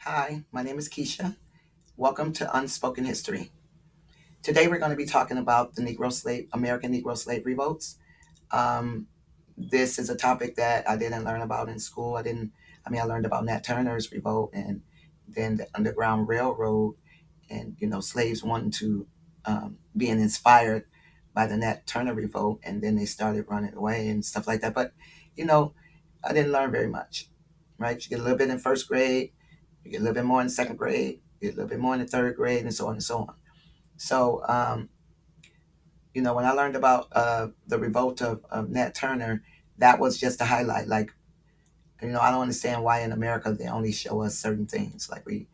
Hi, my name is Keisha. Welcome to Unspoken History. Today we're going to be talking about the American Negro slave revolts. Um, this is a topic that I didn't learn about in school. I learned about Nat Turner's revolt and then the Underground Railroad and, slaves wanting to, being inspired by the Nat Turner revolt, and then they started running away and stuff like that. But, you know, I didn't learn very much, right? You get a little bit in first grade, you get a little bit more in second grade, you get a little bit more in the third grade, and so on and so on. So, when I learned about the revolt of Nat Turner, that was just a highlight. Like, I don't understand why in America they only show us certain things. Like we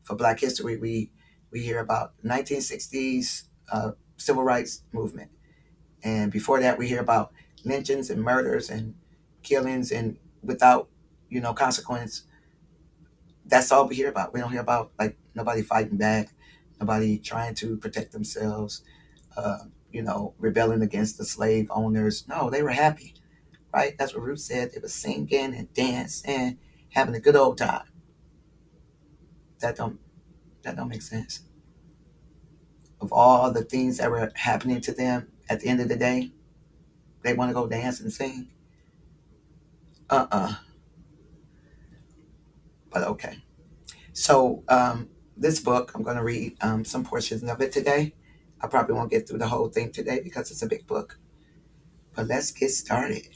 for Black History, we hear about 1960s civil rights movement, and before that we hear about lynchings and murders and killings and without consequence. That's all we hear about. We don't hear about like nobody fighting back, nobody trying to protect themselves, rebelling against the slave owners. No, they were happy, right? That's what Ruth said. They were singing and dancing, having a good old time. That don't that don't make sense. Of all the things that were happening to them, at the end of the day, they want to go dance and sing. Uh-uh. But okay. So this book, I'm going to read some portions of it today. I probably won't get through the whole thing today because it's a big book. But let's get started.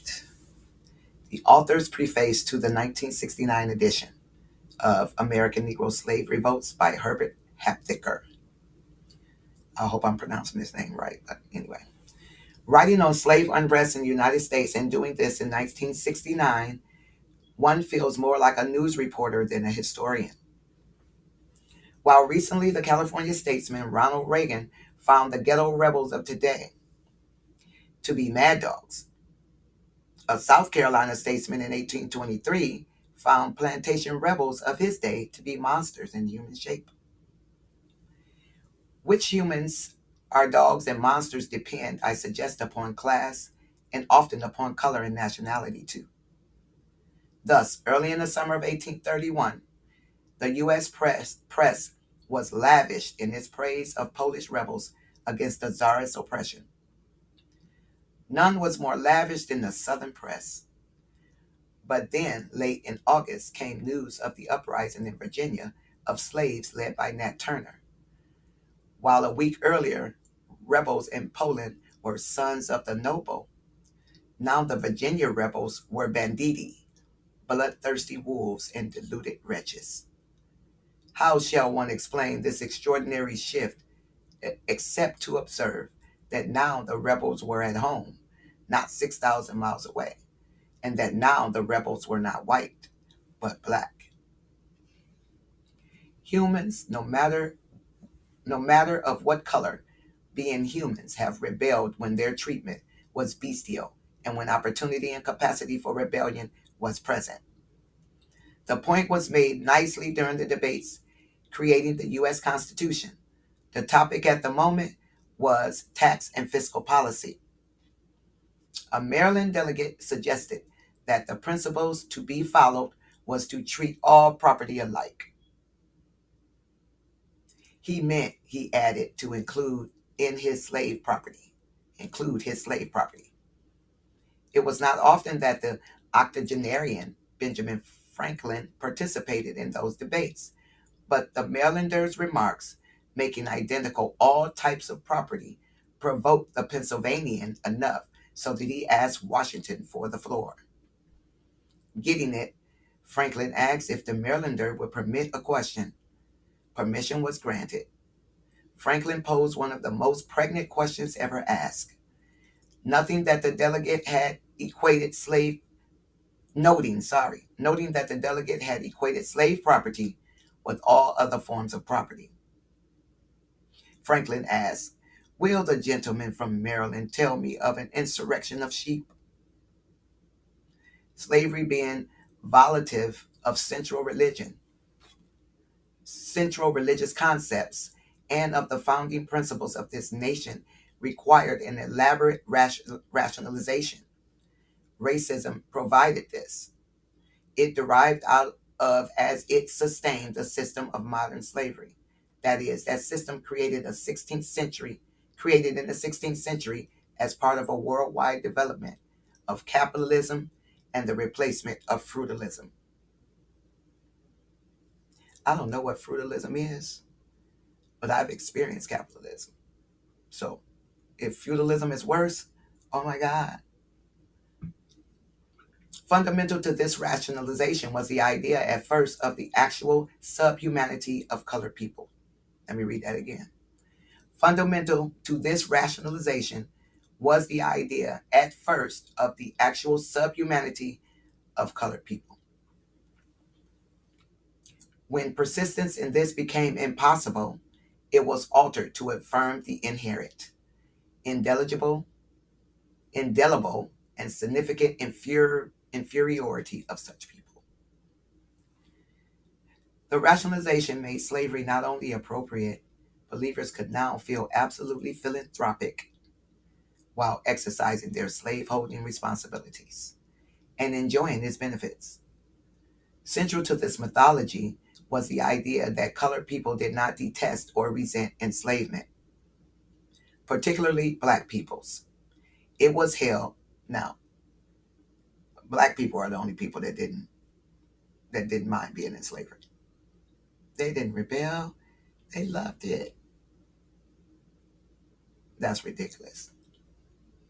The author's preface to the 1969 edition of American Negro Slave Revolts by Herbert Hapticker. I hope I'm pronouncing his name right, but anyway. Writing on slave unrest in the United States and doing this in 1969, one feels more like a news reporter than a historian. While recently the California statesman Ronald Reagan found the ghetto rebels of today to be mad dogs, a South Carolina statesman in 1823 found plantation rebels of his day to be monsters in human shape. Which humans are dogs and monsters depend, I suggest, upon class and often upon color and nationality too. Thus, early in the summer of 1831, the U.S. press was lavished in its praise of Polish rebels against the Tsarist oppression. None was more lavish than the Southern press. But then, late in August, came news of the uprising in Virginia of slaves led by Nat Turner. While a week earlier, rebels in Poland were sons of the noble, now the Virginia rebels were banditti, bloodthirsty wolves and deluded wretches. How shall one explain this extraordinary shift except to observe that now the rebels were at home, not 6,000 miles away, and that now the rebels were not white, but black? Humans, no matter of what color, being humans, have rebelled when their treatment was bestial and when opportunity and capacity for rebellion was present. The point was made nicely during the debates creating the U.S. Constitution. The topic at the moment was tax and fiscal policy. A Maryland delegate suggested that the principles to be followed was to treat all property alike. He meant, he added, to include his slave property. It was not often that the octogenarian Benjamin Franklin participated in those debates, but the Marylander's remarks, making identical all types of property, provoked the Pennsylvanian enough so that he asked Washington for the floor. Getting it, Franklin asked if the Marylander would permit a question. Permission was granted. Franklin posed one of the most pregnant questions ever asked. Nothing that the delegate had equated slave noting that the delegate had equated slave property with all other forms of property. Franklin asked, "Will the gentleman from Maryland tell me of an insurrection of sheep?" Slavery being violative of central religious concepts, and of the founding principles of this nation required an elaborate rationalization. Racism provided this. It derived out of as it sustained the system of modern slavery. That is, that system created in the 16th century as part of a worldwide development of capitalism and the replacement of feudalism. I don't know what feudalism is, but I've experienced capitalism. So if feudalism is worse, oh my God. Fundamental to this rationalization was the idea at first of the actual subhumanity of colored people. Let me read that again. Fundamental to this rationalization was the idea at first of the actual subhumanity of colored people. When persistence in this became impossible, it was altered to affirm the inherent, indelible, and significant inferiority of such people. The rationalization made slavery not only appropriate, believers could now feel absolutely philanthropic while exercising their slaveholding responsibilities and enjoying its benefits. Central to this mythology was the idea that colored people did not detest or resent enslavement, particularly black peoples. It was held. Now, black people are the only people that didn't mind being in slavery. They didn't rebel. They loved it. That's ridiculous.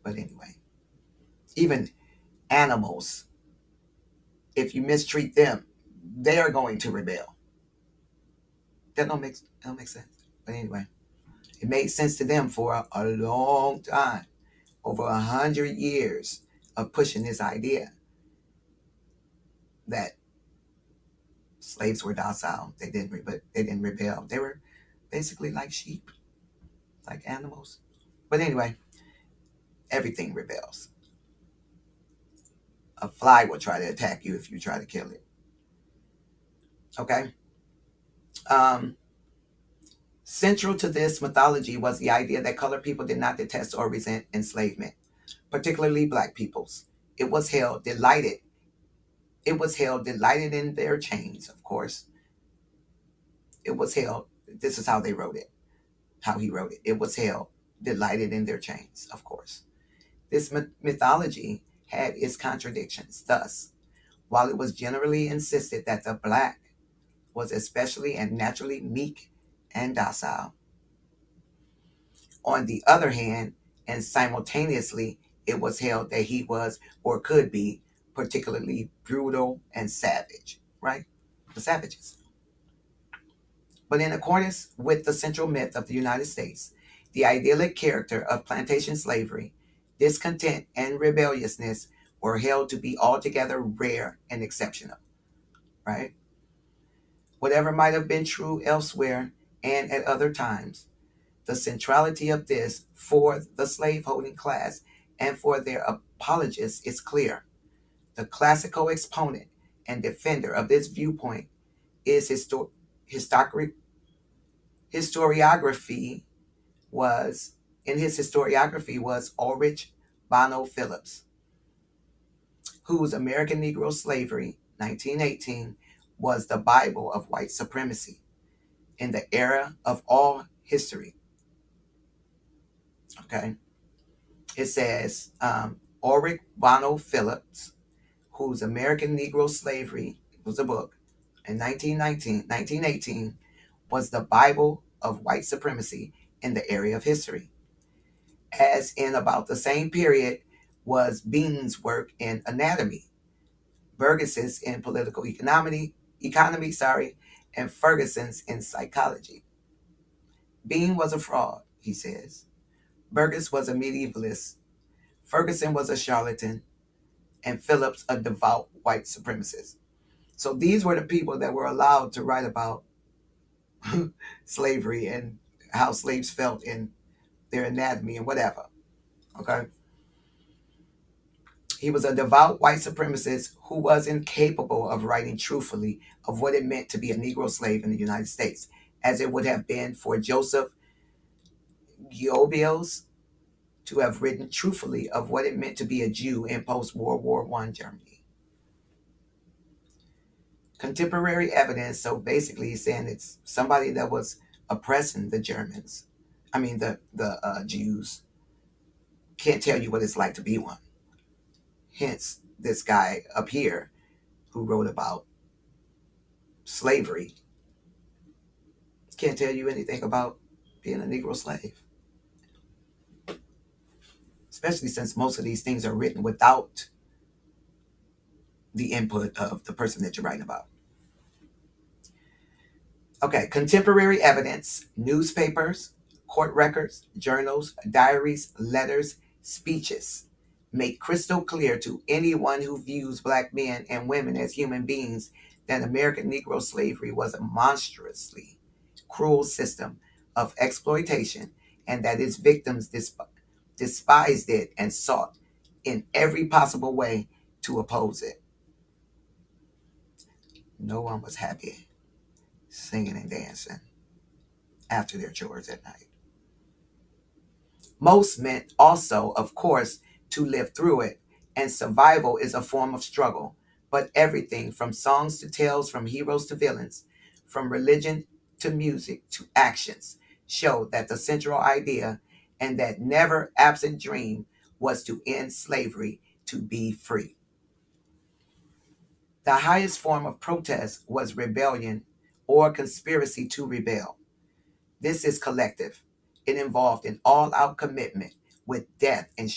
But anyway, even animals, if you mistreat them, they are going to rebel. That don't make sense. But anyway, it made sense to them for a long time, over 100 years of pushing this idea that slaves were docile. They didn't rebel. They were basically like sheep, like animals. But anyway, everything rebels. A fly will try to attack you if you try to kill it. Okay. Um, Central to this mythology was the idea that colored people did not detest or resent enslavement, particularly black peoples. It was held delighted. It was held delighted in their chains, of course. It was held, this is how they wrote it, how he wrote it. It was held delighted in their chains, of course. This mythology had its contradictions. Thus, while it was generally insisted that the black was especially and naturally meek and docile, on the other hand, and simultaneously, it was held that he was or could be particularly brutal and savage, right? The savages. But in accordance with the central myth of the United States, the idyllic character of plantation slavery, discontent and rebelliousness were held to be altogether rare and exceptional, right? Whatever might have been true elsewhere and at other times, the centrality of this for the slaveholding class and for their apologists is clear. The classical exponent and defender of this viewpoint is historiography was in his historiography was Ulrich Bono Phillips, whose American Negro Slavery, 1918, was the Bible of white supremacy in the era of all history. Okay. It says Ulrich Bono Phillips, whose American Negro Slavery was a book in 1918, was the Bible of white supremacy in the area of history. As in about the same period was Bean's work in anatomy, Burgess's in political economy, and Ferguson's in psychology. Bean was a fraud, he says. Burgess was a medievalist. Ferguson was a charlatan, and Phillips a devout white supremacist. So these were the people that were allowed to write about slavery and how slaves felt in their anatomy and whatever. Okay. He was a devout white supremacist who was incapable of writing truthfully of what it meant to be a Negro slave in the United States, as it would have been for Joseph Goebbels to have written truthfully of what it meant to be a Jew in post-World War I Germany. Contemporary evidence, so basically he's saying it's somebody that was oppressing the Germans. I mean, the Jews can't tell you what it's like to be one. Hence, this guy up here who wrote about slavery can't tell you anything about being a Negro slave, especially since most of these things are written without the input of the person that you're writing about. Okay, contemporary evidence, newspapers, court records, journals, diaries, letters, speeches make crystal clear to anyone who views black men and women as human beings that American Negro slavery was a monstrously cruel system of exploitation and that its victims despised it and sought in every possible way to oppose it. No one was happy singing and dancing after their chores at night. Most meant also, of course, to live through it, and survival is a form of struggle. But everything from songs to tales, from heroes to villains, from religion to music to actions, show that the central idea and that never absent dream was to end slavery, to be free. The highest form of protest was rebellion or conspiracy to rebel. This is collective. It involved an all-out commitment with death and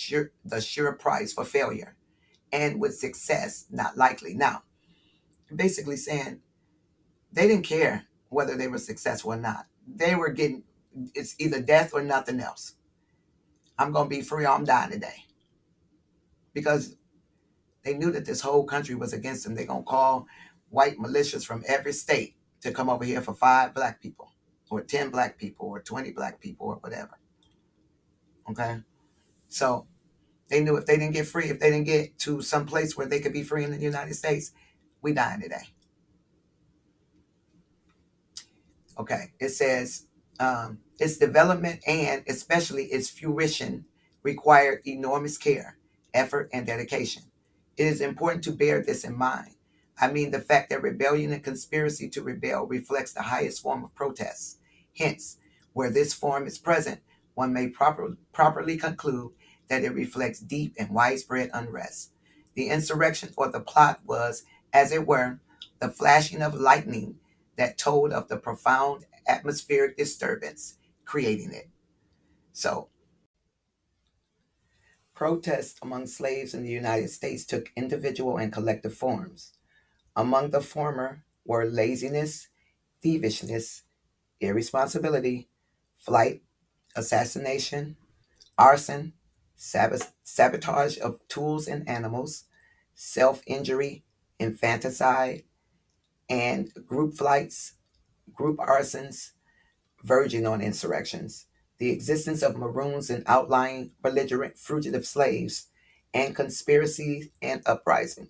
the sure price for failure, and with success not likely. Now, basically saying they didn't care whether they were successful or not. They were getting, it's either death or nothing else. I'm going to be free or I'm dying today. Because they knew that this whole country was against them. They're going to call white militias from every state to come over here for 5 black people, or 10 black people, or 20 black people, or whatever. Okay? So they knew if they didn't get free, if they didn't get to some place where they could be free in the United States, we dying today. Okay, it says its development and especially its fruition required enormous care, effort, and dedication. It is important to bear this in mind. I mean, the fact that rebellion and conspiracy to rebel reflects the highest form of protest. Hence, where this form is present, one may properly conclude that it reflects deep and widespread unrest. The insurrection or the plot was, as it were, the flashing of lightning that told of the profound atmospheric disturbance creating it. So, protests among slaves in the United States took individual and collective forms. Among the former were laziness, thievishness, irresponsibility, flight, assassination, arson, sabotage of tools and animals, self injury, infanticide, and group flights, group arsons, verging on insurrections, the existence of maroons and outlying belligerent fugitive slaves, and conspiracies and uprising.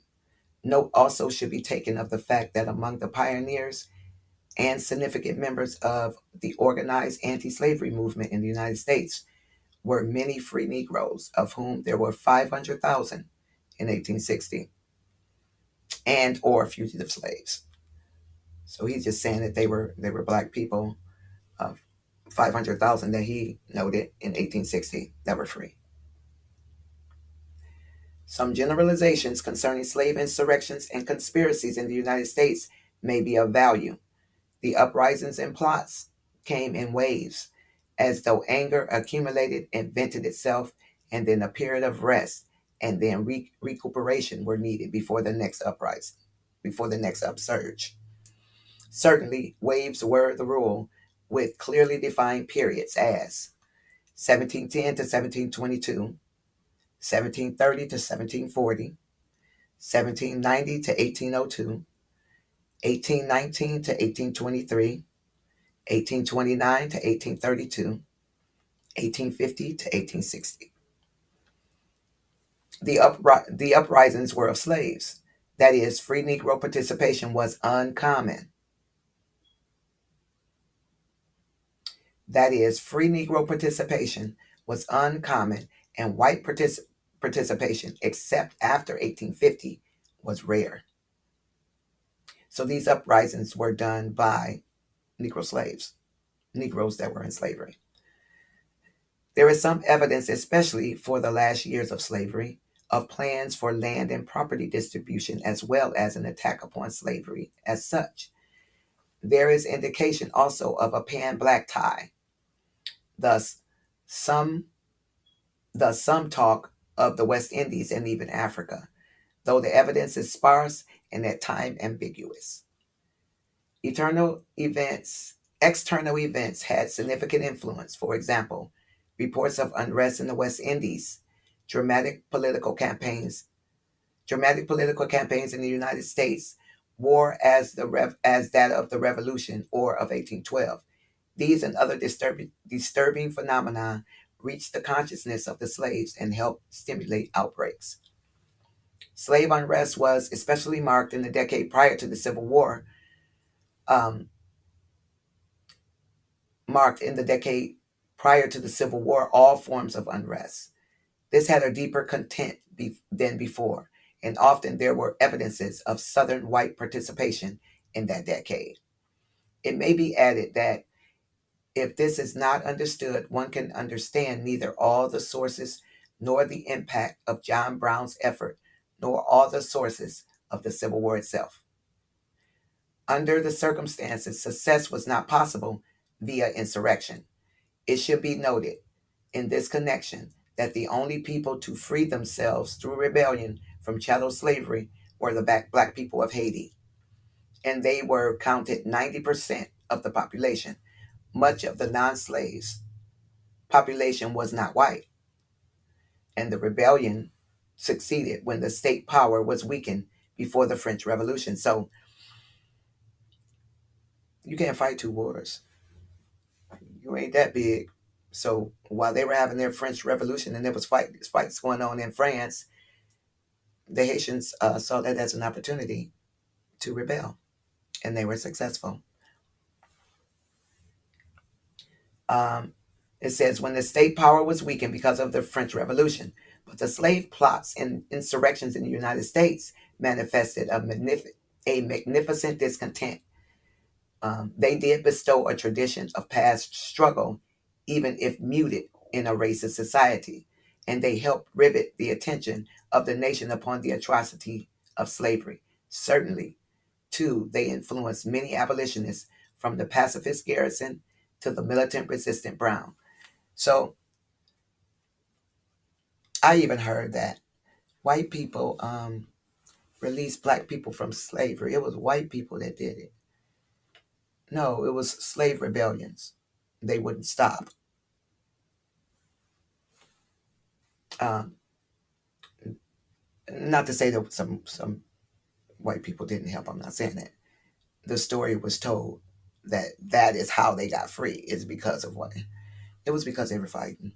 Note also should be taken of the fact that among the pioneers and significant members of the organized anti-slavery movement in the United States were many free Negroes, of whom there were 500,000 in 1860, and or fugitive slaves. So he's just saying that they were black people of 500,000 that he noted in 1860 that were free. Some generalizations concerning slave insurrections and conspiracies in the United States may be of value. The uprisings and plots came in waves, as though anger accumulated and vented itself, and then a period of rest and then recuperation were needed before the next uprising, before the next upsurge. Certainly, waves were the rule, with clearly defined periods as 1710 to 1722, 1730 to 1740, 1790 to 1802, 1819 to 1823, 1829 to 1832, 1850 to 1860. The uprisings were of slaves. That is, free Negro participation was uncommon. That is, free Negro participation was uncommon, and white participation, except after 1850, was rare. So these uprisings were done by Negro slaves, Negroes that were in slavery. There is some evidence, especially for the last years of slavery, of plans for land and property distribution as well as an attack upon slavery as such. There is indication also of a pan-black tie. Thus, some some talk of the West Indies and even Africa, though the evidence is sparse and at time ambiguous. Eternal events, External events had significant influence. For example, reports of unrest in the West Indies, dramatic political campaigns, dramatic political campaigns in the United States, war as that of the Revolution or of 1812. These and other disturbing phenomena reached the consciousness of the slaves and helped stimulate outbreaks. Slave unrest was especially marked in the decade prior to the Civil War, um, marked in the decade prior to the Civil War all forms of unrest. This had a deeper content than before, and often there were evidences of Southern white participation in that decade. It may be added that if this is not understood, one can understand neither all the sources nor the impact of John Brown's effort, nor all the sources of the Civil War itself. Under the circumstances, success was not possible via insurrection. It should be noted in this connection that the only people to free themselves through rebellion from chattel slavery were the black people of Haiti, and they were counted 90% of the population. Much of the non-slaves population was not white, and the rebellion succeeded when the state power was weakened before the French Revolution. So you can't fight two wars. You ain't that big. So while they were having their French Revolution and there was fights going on in France, the Haitians saw that as an opportunity to rebel, and they were successful. Um, it says when the state power was weakened because of the French Revolution, but the slave plots and insurrections in the United States manifested a magnificent discontent. They did bestow a tradition of past struggle, even if muted in a racist society, and they helped rivet the attention of the nation upon the atrocity of slavery. Certainly, too, they influenced many abolitionists from the pacifist Garrison to the militant resistant Brown. So I even heard that white people released black people from slavery. It was white people that did it. No, it was slave rebellions. They wouldn't stop. Um, Not to say that some white people didn't help. I'm not saying that. The story was told that that is how they got free. Is because of what it was because they were fighting.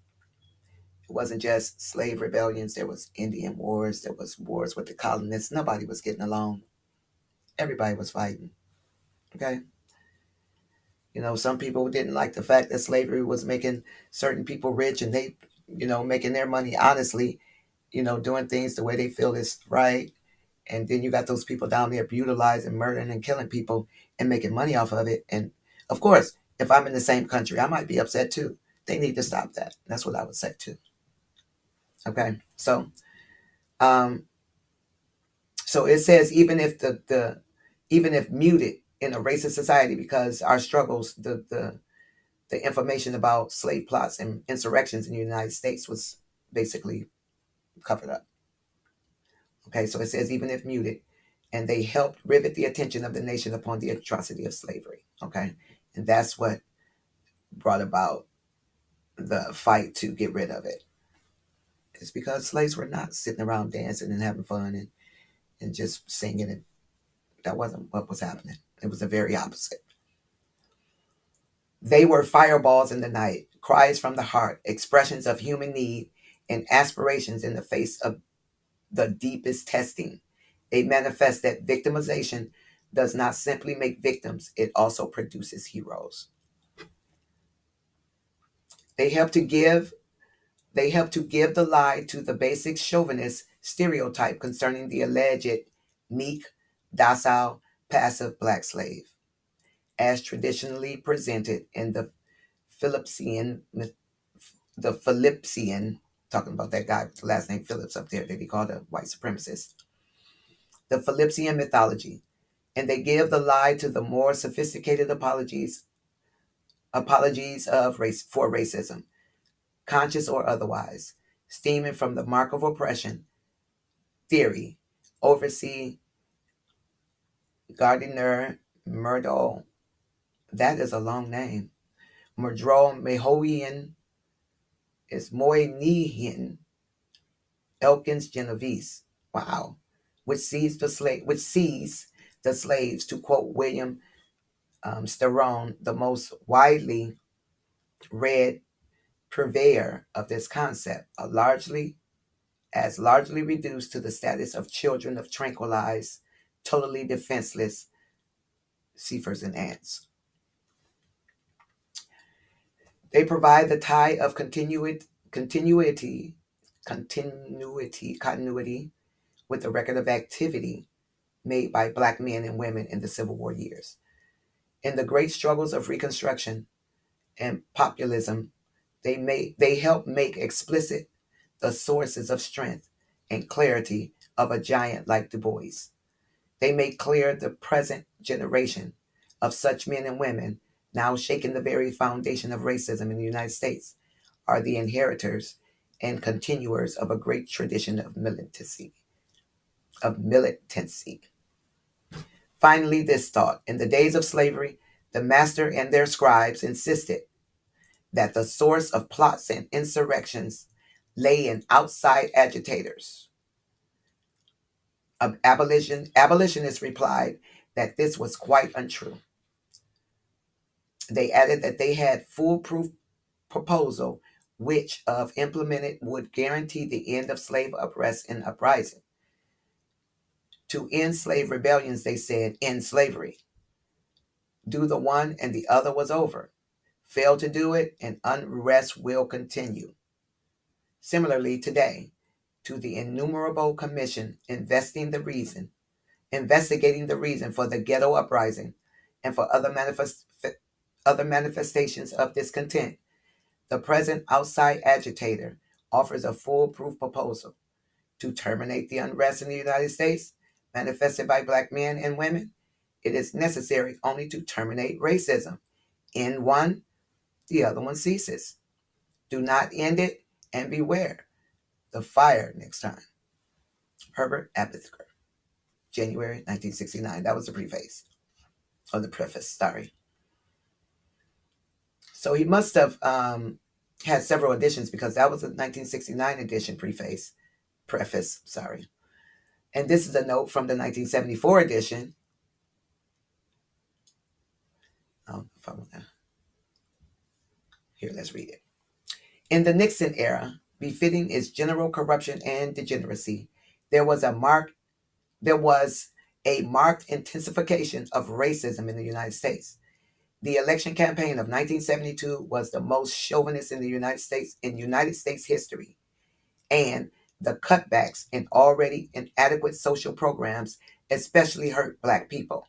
It wasn't just slave rebellions. There was Indian wars. There was wars with the colonists. Nobody was getting along. Everybody was fighting. Okay. Some people didn't like the fact that slavery was making certain people rich and they, making their money honestly, doing things the way they feel is right. And then you got those people down there brutalizing, murdering, and killing people and making money off of it. And of course, if I'm in the same country, I might be upset too. They need to stop that. That's what I would say too. Okay. Um, so it says even if muted in a racist society, because our struggles, the information about slave plots and insurrections in the United States was basically covered up. Okay, so it says even if muted, and they helped rivet the attention of the nation upon the atrocity of slavery. Okay, and that's what brought about the fight to get rid of it. It's because slaves were not sitting around dancing and having fun and just singing, and that wasn't what was happening. It was the very opposite. They were fireballs in the night, cries from the heart, expressions of human need and aspirations in the face of the deepest testing. They manifest that victimization does not simply make victims, it also produces heroes. They help to give they help to give the lie to the basic chauvinist stereotype concerning the alleged meek, docile, passive black slave, as traditionally presented in Phillipsian, the Phillipsian, talking about that guy with the last name Phillips up there that he called a white supremacist, the Phillipsian mythology, and they give the lie to the more sophisticated apologies of race for racism, conscious or otherwise, stemming from the mark of oppression theory, oversee Gardiner Murdo. That is a long name. Murdro Mehoian is Moynihan Elkins Genovese. Wow. Which sees the slaves, to quote William Sterone, the most widely read purveyor of this concept, are largely reduced to the status of children of tranquilized, totally defenseless seafers and ants. They provide the tie of continuity with the record of activity made by black men and women in the Civil War years. In the great struggles of Reconstruction and populism, they help make explicit the sources of strength and clarity of a giant like Du Bois. They make clear the present generation of such men and women, now shaking the very foundation of racism in the United States, are the inheritors and continuers of a great tradition of militancy. Finally, this thought: in the days of slavery, the master and their scribes insisted that the source of plots and insurrections lay in outside agitators. Abolitionists replied that this was quite untrue. They added that they had foolproof proposal which, if implemented, would guarantee the end of slave unrest and uprising. To end slave rebellions, they said, end slavery. Do the one and the other was over. Fail to do it, and unrest will continue. Similarly, today, to the innumerable commission investigating the reason for the ghetto uprising and for other manifestations of discontent, the present outside agitator offers a foolproof proposal to terminate the unrest in the United States manifested by black men and women. It is necessary only to terminate racism. End one, the other one ceases. Do not end it, and beware the fire next time. Herbert Aptheker, January 1969. That was the preface, or the preface, sorry. So he must have had several editions, because that was a 1969 edition preface, sorry. And this is a note from the 1974 edition. Here, let's read it. In the Nixon era, befitting its general corruption and degeneracy, there was a marked intensification of racism in the United States. The election campaign of 1972 was the most chauvinist in United States history, and the cutbacks in already inadequate social programs especially hurt black people.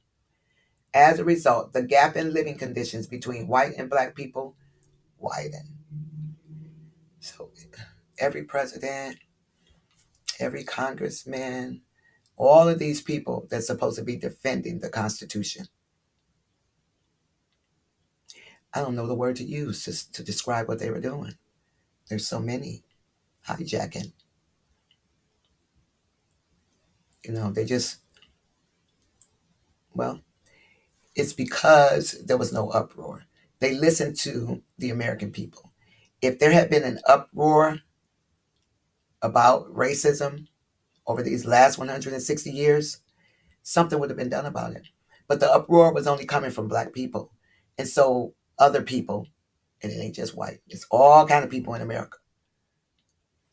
As a result, the gap in living conditions between white and black people widened. So every president, every congressman, all of these people that's supposed to be defending the Constitution, I don't know the word to use to describe what they were doing. There's so many hijacking. They just, well, it's because there was no uproar. They listened to the American people. If there had been an uproar about racism over these last 160 years, something would have been done about it. But the uproar was only coming from black people. And so other people, and it ain't just white, it's all kind of people in America.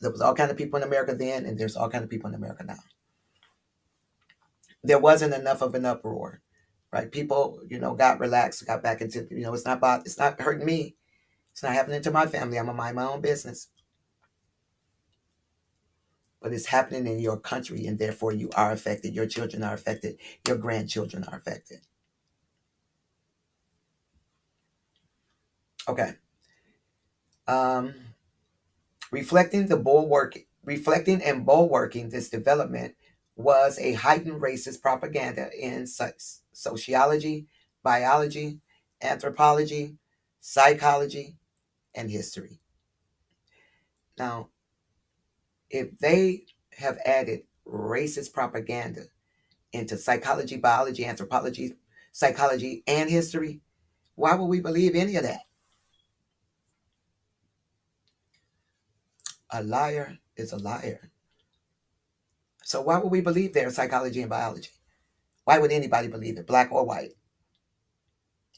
There was all kind of people in America then, and there's all kind of people in America now. There wasn't enough of an uproar, right? People, got relaxed, got back into, it's not hurting me. It's not happening to my family. I'm gonna mind my own business. but it's happening in your country, and therefore you are affected. Your children are affected. Your grandchildren are affected. Okay. Um, reflecting and bulwarking this development was a heightened racist propaganda in sociology, biology, anthropology, psychology, and history. Now, if they have added racist propaganda into psychology, biology, anthropology, psychology, and history, why would we believe any of that? A liar is a liar. So why would we believe their psychology and biology? Why would anybody believe it, black or white,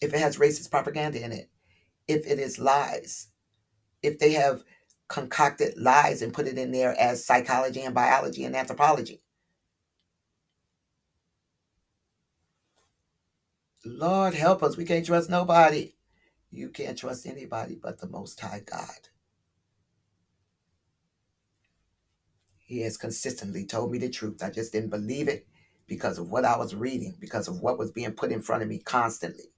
if it has racist propaganda in it, if it is lies, if they have concocted lies and put it in there as psychology and biology and anthropology? Lord help us. We can't trust nobody. You can't trust anybody but the Most High God. He has consistently told me the truth. I just didn't believe it because of what I was reading, because of what was being put in front of me constantly.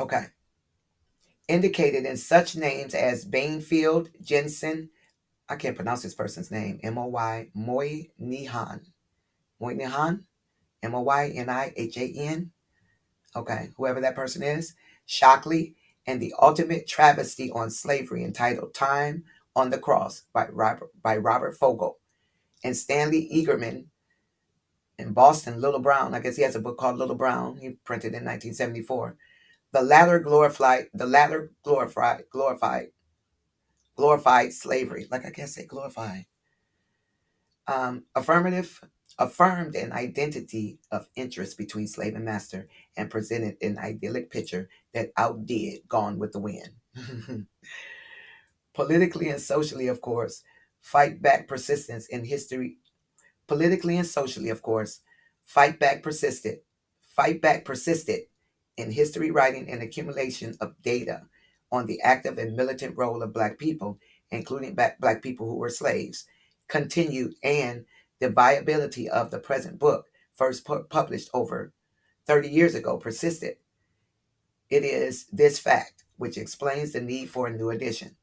Okay. Indicated in such names as Bainfield, Jensen, I can't pronounce this person's name, Moynihan. Moynihan? Moynihan? Okay, whoever that person is. Shockley, and the ultimate travesty on slavery entitled Time on the Cross by Robert Fogel. And Stanley Eagerman in Boston, Little Brown. I guess he has a book called Little Brown. He printed in 1974. The latter glorified slavery. Like I can't say glorified. Affirmed an identity of interest between slave and master and presented an idyllic picture that outdid Gone with the Wind. Politically and socially, of course, fight back persistence in history. Politically and socially, of course, fight back persisted. Fight back persisted in history writing and accumulation of data on the active and militant role of Black people, including Black people who were slaves, continued, and the viability of the present book, first published over 30 years ago, persisted. It is this fact which explains the need for a new edition.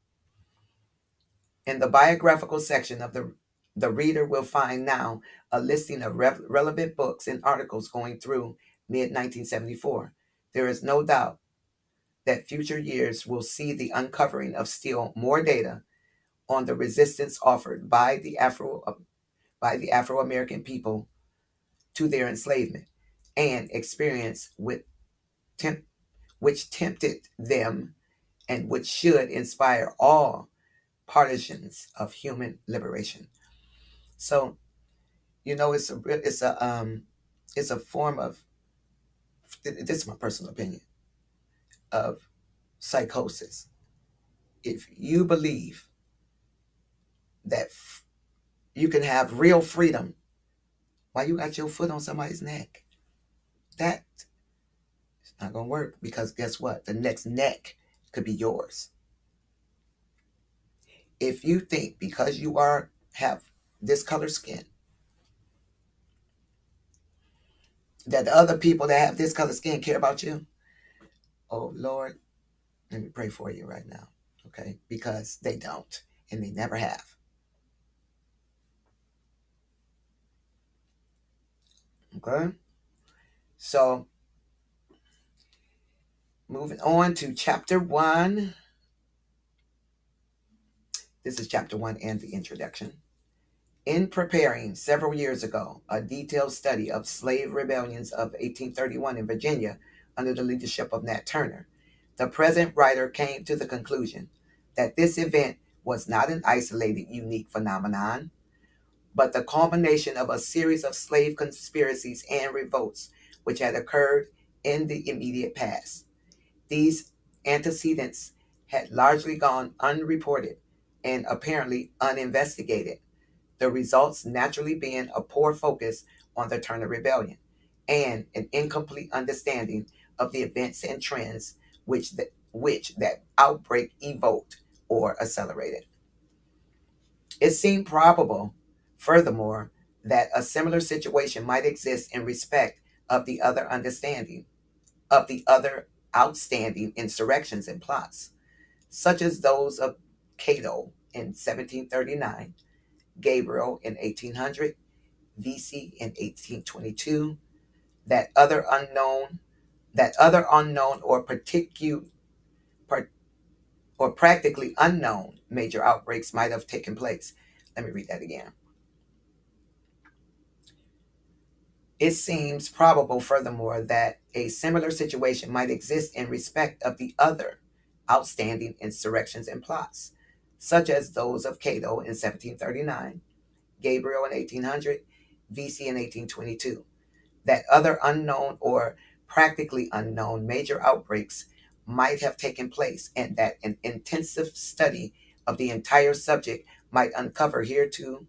In the biographical section of the reader will find now a listing of relevant books and articles going through mid 1974. There is no doubt that future years will see the uncovering of still more data on the resistance offered by the Afro American people to their enslavement and experience which tempted them and which should inspire all partisans of human liberation. So, it's a form of, this is my personal opinion, of psychosis. If you believe that you can have real freedom while you got your foot on somebody's neck, that's not gonna work, because guess what? The next neck could be yours. If you think because you have this color skin that the other people that have this color skin care about you, oh Lord, let me pray for you right now, okay? Because they don't, and they never have. Okay? So, moving on to chapter 1. This is chapter 1 and the introduction. In preparing several years ago a detailed study of slave rebellions of 1831 in Virginia under the leadership of Nat Turner, the present writer came to the conclusion that this event was not an isolated, unique phenomenon, but the culmination of a series of slave conspiracies and revolts which had occurred in the immediate past. These antecedents had largely gone unreported and apparently uninvestigated, the results naturally being a poor focus on the Turner Rebellion and an incomplete understanding of the events and trends which that outbreak evoked or accelerated. It seemed probable, furthermore, that a similar situation might exist in respect of the other understanding of the other outstanding insurrections and plots, such as those of Cato in 1739, Gabriel in 1800, VC in 1822, that other unknown or par- or practically unknown major outbreaks might have taken place. Let me read that again. It seems probable, furthermore, that a similar situation might exist in respect of the other outstanding insurrections and plots, such as those of Cato in 1739, Gabriel in 1800, VC in 1822, that other unknown or practically unknown major outbreaks might have taken place, and that an intensive study of the entire subject might uncover hitherto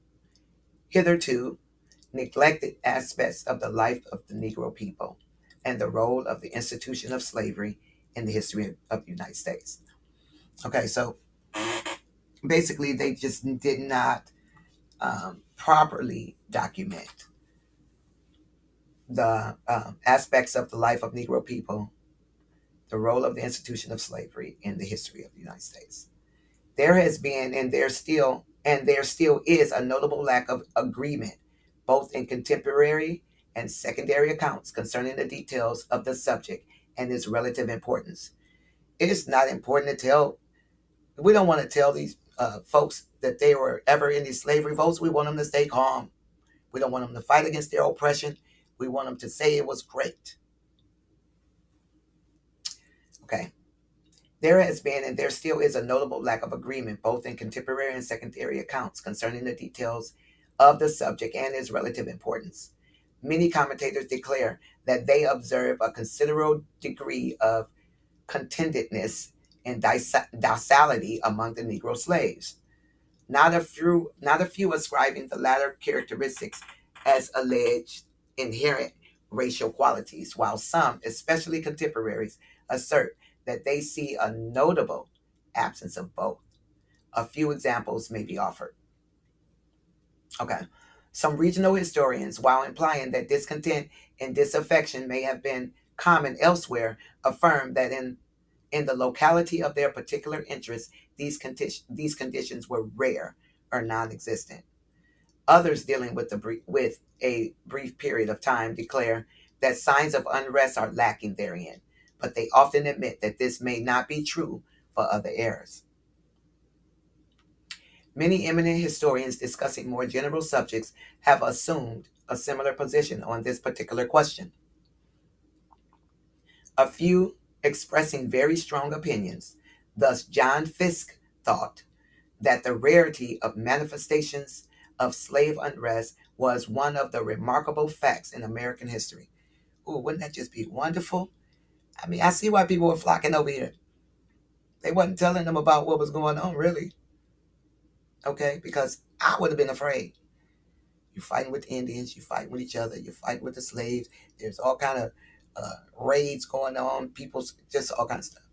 neglected aspects of the life of the Negro people and the role of the institution of slavery in the history of the United States. Okay, so basically, they just did not properly document the aspects of the life of Negro people, the role of the institution of slavery in the history of the United States. There has been there still is a notable lack of agreement both in contemporary and secondary accounts concerning the details of the subject and its relative importance. It is not important to tell, we don't want to tell these folks that they were ever in these slave revolts. We want them to stay calm. We don't want them to fight against their oppression. We want them to say it was great. Okay. There has been and there still is a notable lack of agreement both in contemporary and secondary accounts concerning the details of the subject and its relative importance. Many commentators declare that they observe a considerable degree of contentedness and docility among the Negro slaves. Not a few ascribing the latter characteristics as alleged inherent racial qualities, while some, especially contemporaries, assert that they see a notable absence of both. A few examples may be offered. Okay. Some regional historians, while implying that discontent and disaffection may have been common elsewhere, affirm that in the locality of their particular interest, these conditions were rare or non existent. Others dealing with a brief period of time declare that signs of unrest are lacking therein, but they often admit that this may not be true for other eras. Many eminent historians discussing more general subjects have assumed a similar position on this particular question. A few expressing very strong opinions. Thus, John Fiske thought that the rarity of manifestations of slave unrest was one of the remarkable facts in American history. Ooh, wouldn't that just be wonderful? I mean, I see why people were flocking over here. They wasn't telling them about what was going on, really. Okay, because I would have been afraid. You're fighting with the Indians, you're fighting with each other, you're fighting with the slaves. There's all kind of raids going on, people's just all kinds of stuff.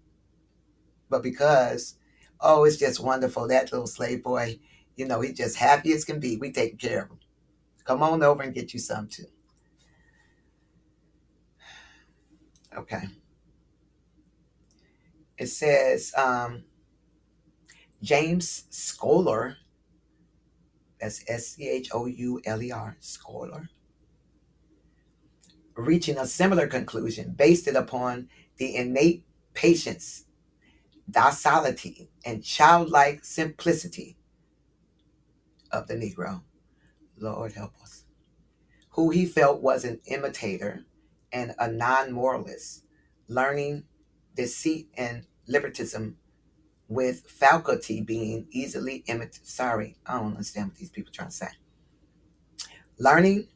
But because, oh, it's just wonderful, that little slave boy, he's just happy as can be. We taking care of him. Come on over and get you some too. Okay. It says James Scholar, that's Schouler, Scholar, reaching a similar conclusion, based it upon the innate patience, docility, and childlike simplicity of the Negro. Lord help us. Who he felt was an imitator and a non moralist, learning deceit and libertism with faculty being easily imitated. Sorry, I don't understand what these people are trying to say. Learning,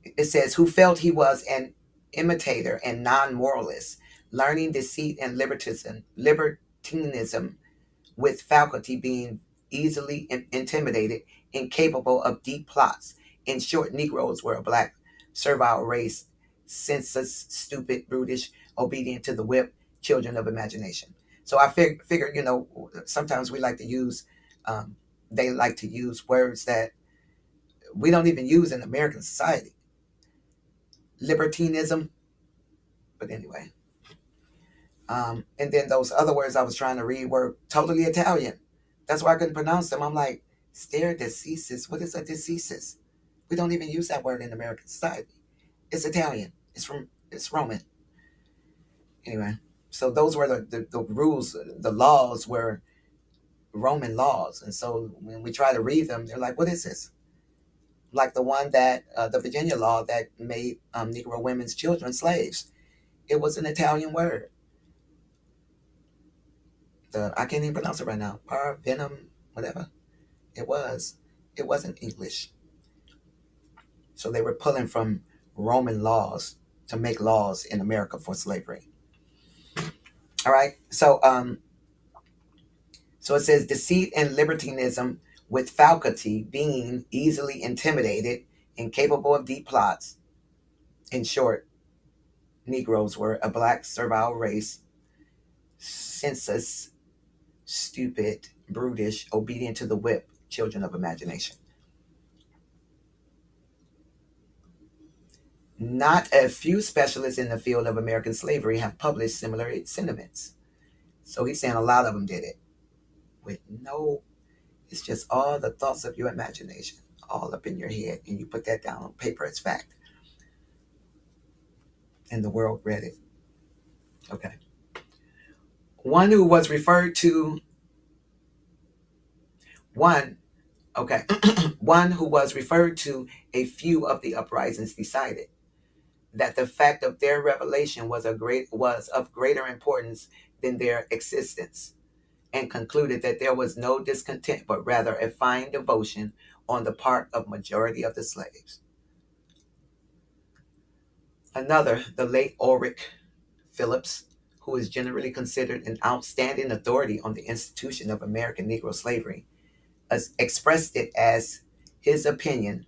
it says, who felt he was an imitator and non moralist, learning deceit and libertinism with faculty being easily intimidated, incapable of deep plots. In short, Negroes were a black servile race, senseless, stupid, brutish, obedient to the whip, children of imagination. So I figure, sometimes we like to use they like to use words that we don't even use in American society. Libertinism. But anyway. And then those other words I was trying to read were totally Italian. That's why I couldn't pronounce them. I'm like, stare decisis. What is a decisis? We don't even use that word in American society. It's Italian. It's Roman. Anyway, so those were the rules, the laws were Roman laws. And so when we try to read them, they're like, what is this? Like the one that, the Virginia law that made Negro women's children slaves. It was an Italian word. I can't even pronounce it right now. Parvenum, whatever it was. It wasn't English. So they were pulling from Roman laws to make laws in America for slavery. All right. So it says deceit and libertinism with faculty being easily intimidated, incapable of deep plots. In short, Negroes were a black servile race, senseless, stupid, brutish, obedient to the whip, children of imagination. Not a few specialists in the field of American slavery have published similar sentiments. So he's saying a lot of them did it with no, it's just all the thoughts of your imagination, all up in your head, and you put that down on paper as fact. And the world read it. Okay. One who was referred to, one, okay, one who was referred to a few of the uprisings decided that the fact of their revelation was of greater importance than their existence, and concluded that there was no discontent, but rather a fine devotion on the part of majority of the slaves. Another, the late Ulrich Phillips, who is generally considered an outstanding authority on the institution of American Negro slavery, expressed it as his opinion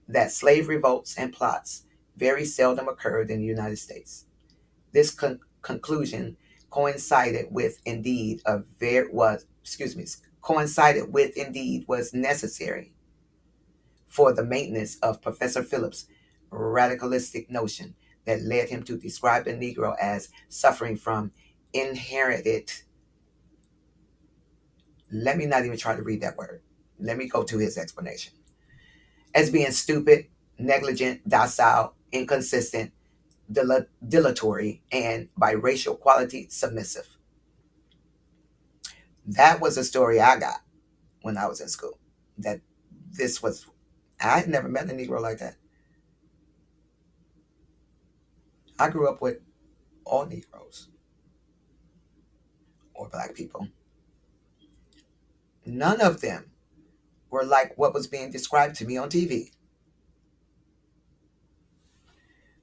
that slave revolts and plots very seldom occurred in the United States. This conclusion coincided with indeed was necessary for the maintenance of Professor Phillips' radicalistic notion that led him to describe the Negro as suffering from inherited. Let me not even try to read that word. Let me go to his explanation. As being stupid, negligent, docile, inconsistent, dilatory, and by racial quality submissive. That was a story I got when I was in school. That this was, I had never met a Negro like that. I grew up with all Negroes or black people. None of them were like what was being described to me on TV.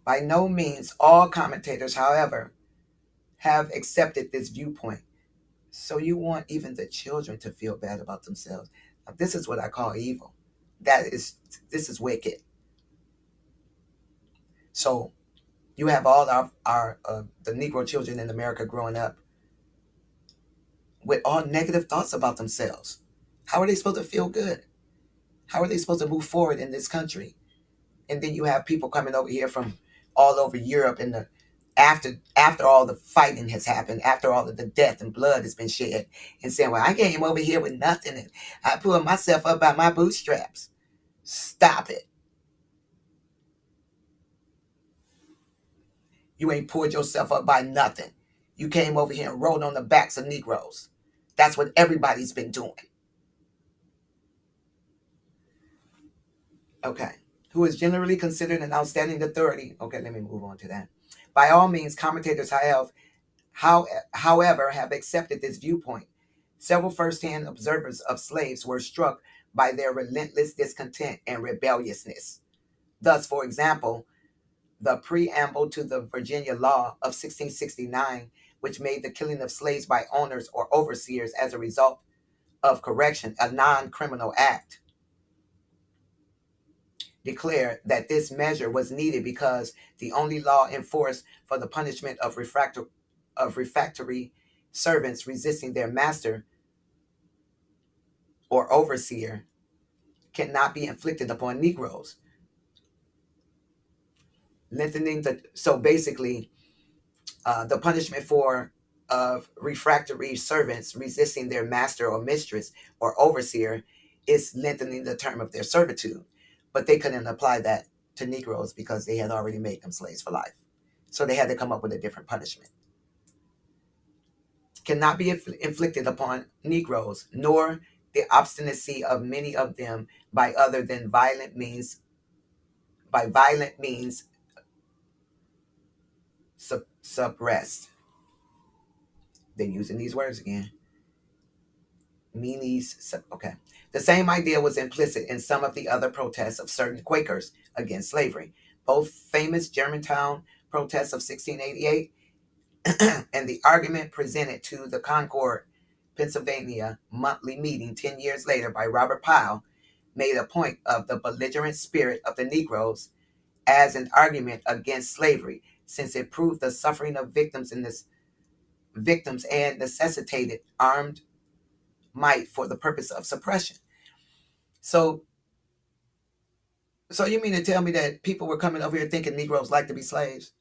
By no means all commentators, however, have accepted this viewpoint. So you want even the children to feel bad about themselves. Now, this is what I call evil. This is wicked. So you have all our the Negro children in America growing up with all negative thoughts about themselves. How are they supposed to feel good? How are they supposed to move forward in this country? And then you have people coming over here from all over Europe in the after all the fighting has happened, after all of the death and blood has been shed, and saying, well, I came over here with nothing and I pulled myself up by my bootstraps. Stop it. You ain't pulled yourself up by nothing. You came over here and rode on the backs of Negroes. That's what everybody's been doing. Okay. Who is generally considered an outstanding authority. Okay, let me move on to that. By all means, commentators however, have accepted this viewpoint. Several first-hand observers of slaves were struck by their relentless discontent and rebelliousness. Thus, for example, the preamble to the Virginia Law of 1669, which made the killing of slaves by owners or overseers as a result of correction a non-criminal act, declared that this measure was needed because the only law enforced for the punishment of refractory servants resisting their master or overseer cannot be inflicted upon Negroes, lengthening the so basically the punishment for of refractory servants resisting their master or mistress or overseer is lengthening the term of their servitude, but they couldn't apply that to Negroes because they had already made them slaves for life, so they had to come up with a different punishment. Cannot be inflicted upon Negroes, nor the obstinacy of many of them by other than violent means, by violent means suppressed. They're using these words again. Meanies, okay. The same idea was implicit in some of the other protests of certain Quakers against slavery. Both famous Germantown protests of 1688 and the argument presented to the Concord, Pennsylvania monthly meeting 10 years later by Robert Pyle made a point of the belligerent spirit of the Negroes as an argument against slavery, since it proved the suffering of victims and necessitated armed might for the purpose of suppression. So, so you mean to tell me that people were coming over here thinking Negroes like to be slaves?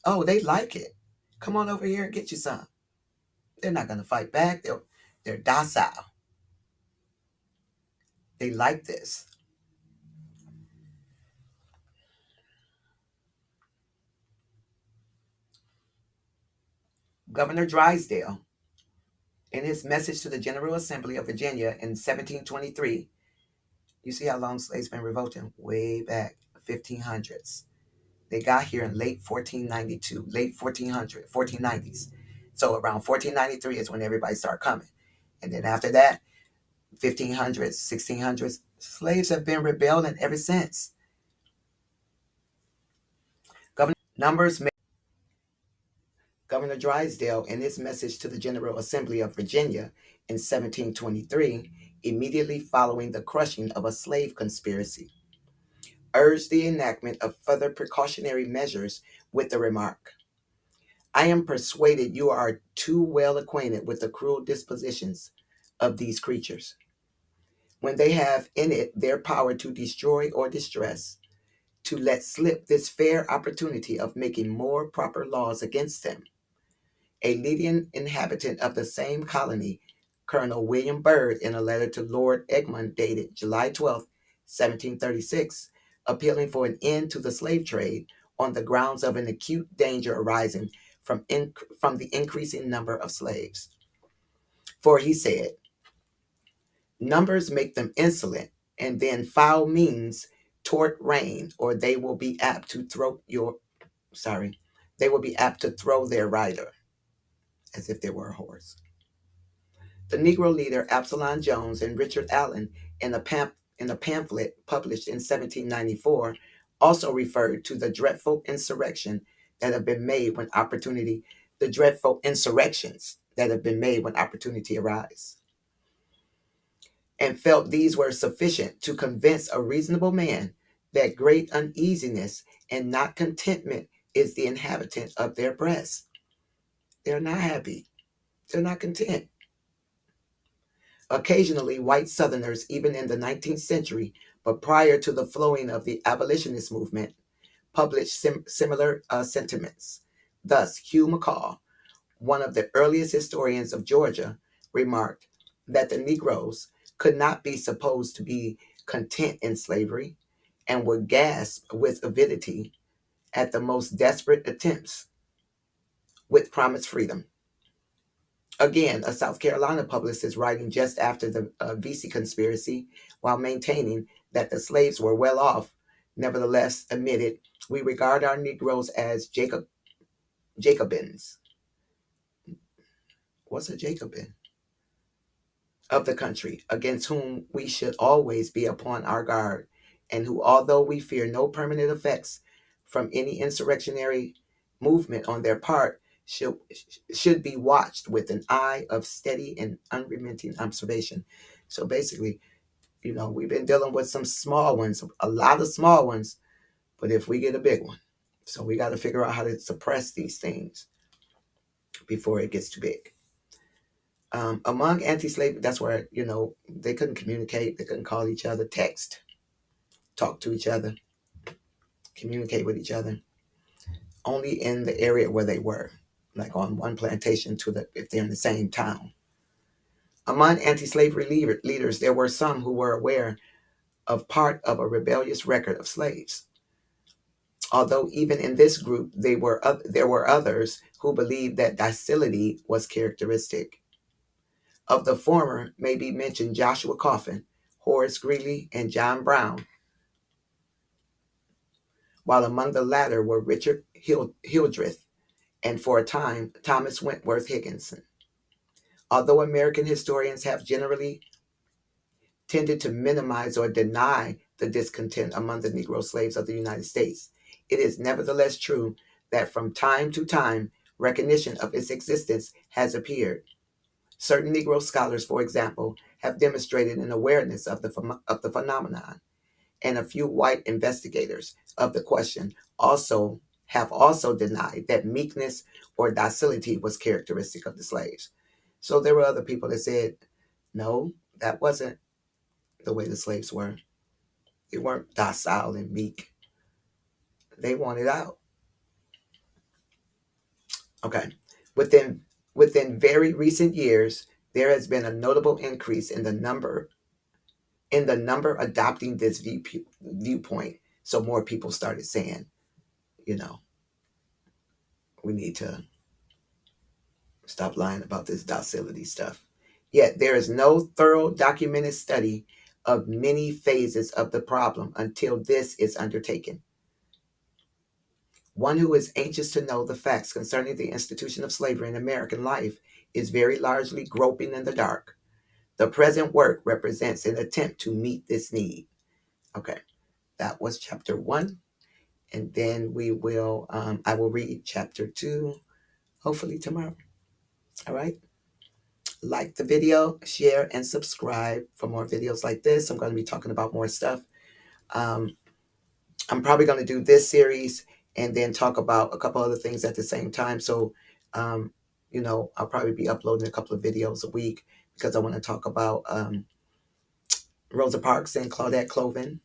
Oh, they like it. Come on over here and get you some. They're not going to fight back. They're docile. They like this. Governor Drysdale, in his message to the General Assembly of Virginia in 1723, you see how long slaves been revolting? Way back, 1500s. They got here in late 1492, late 1400, 1490s. So around 1493 is when everybody started coming. And then after that, 1500s, 1600s, slaves have been rebelling ever since. Governor Numbers Governor Drysdale, in his message to the General Assembly of Virginia in 1723, immediately following the crushing of a slave conspiracy, urged the enactment of further precautionary measures with the remark, I am persuaded you are too well acquainted with the cruel dispositions of these creatures, when they have in it their power to destroy or distress, to let slip this fair opportunity of making more proper laws against them. A leading inhabitant of the same colony, Colonel William Byrd, in a letter to Lord Egmont dated July 12, 1736, appealing for an end to the slave trade on the grounds of an acute danger arising from the increasing number of slaves. For he said, numbers make them insolent, and then foul means tort reign, or they will be apt to throw their rider, as if they were a horse. The Negro leader Absalom Jones and Richard Allen, in a pamphlet published in 1794, also referred to the dreadful insurrections that have been made when opportunity arise, and felt these were sufficient to convince a reasonable man that great uneasiness and not contentment is the inhabitant of their breasts. They're not happy. They're not content. Occasionally, white Southerners, even in the 19th century, but prior to the flowing of the abolitionist movement, published similar sentiments. Thus, Hugh McCall, one of the earliest historians of Georgia, remarked that the Negroes could not be supposed to be content in slavery and would gasp with avidity at the most desperate attempts with promised freedom. Again, a South Carolina publicist writing just after the Vesey conspiracy, while maintaining that the slaves were well off, nevertheless admitted, we regard our Negroes as Jacobins. What's a Jacobin? Of the country, against whom we should always be upon our guard, and who, although we fear no permanent effects from any insurrectionary movement on their part, should be watched with an eye of steady and unremitting observation. So basically, we've been dealing with some small ones, a lot of small ones, but if we get a big one, so we got to figure out how to suppress these things before it gets too big. Among anti-slave, that's where, they couldn't communicate, they couldn't call each other, text, talk to each other, communicate with each other, only in the area where they were, like on one plantation if they're in the same town. Among anti-slavery leaders, there were some who were aware of part of a rebellious record of slaves. Although even in this group, there were others who believed that docility was characteristic. Of the former may be mentioned Joshua Coffin, Horace Greeley, and John Brown, while among the latter were Richard Hildreth and, for a time, Thomas Wentworth Higginson. Although American historians have generally tended to minimize or deny the discontent among the Negro slaves of the United States, it is nevertheless true that from time to time recognition of its existence has appeared. Certain Negro scholars, for example, have demonstrated an awareness of the phenomenon, and a few white investigators of the question also denied that meekness or docility was characteristic of the slaves. So there were other people that said, no, that wasn't the way the slaves were. They weren't docile and meek. They wanted out. Okay. Within very recent years, there has been a notable increase in the number adopting this viewpoint. So more people started saying, you know, we need to stop lying about this docility stuff. Yet there is no thorough documented study of many phases of the problem until this is undertaken. One who is anxious to know the facts concerning the institution of slavery in American life is very largely groping in the dark. The present work represents an attempt to meet this need. Okay, that was chapter 1. And then I will read chapter 2, hopefully tomorrow. All right. Like the video, share, and subscribe for more videos like this. I'm going to be talking about more stuff. Um, I'm probably going to do this series and then talk about a couple other things at the same time. So, I'll probably be uploading a couple of videos a week because I want to talk about Rosa Parks and Claudette Colvin.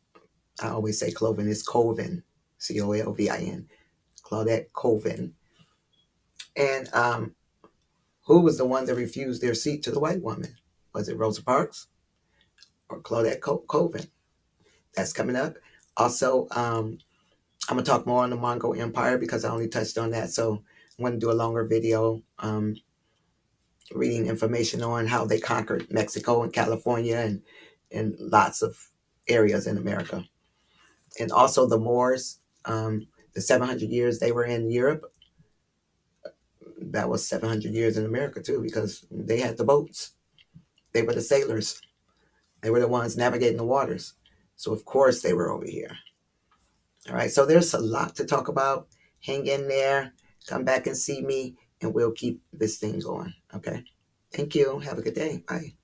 I always say Colvin is Colvin, Colvin. Claudette Colvin. And who was the one that refused their seat to the white woman? Was it Rosa Parks or Claudette Colvin? That's coming up. Also, I'm going to talk more on the Mongol Empire because I only touched on that. So I'm going to do a longer video reading information on how they conquered Mexico and California and lots of areas in America. And also the Moors, the 700 years they were in Europe. That was 700 years in America too, because they had the boats. They were the sailors. They were the ones navigating the waters. So of course they were over here. All right. So there's a lot to talk about. Hang in there. Come back and see me, and we'll keep this thing going. Okay. Thank you. Have a good day. Bye.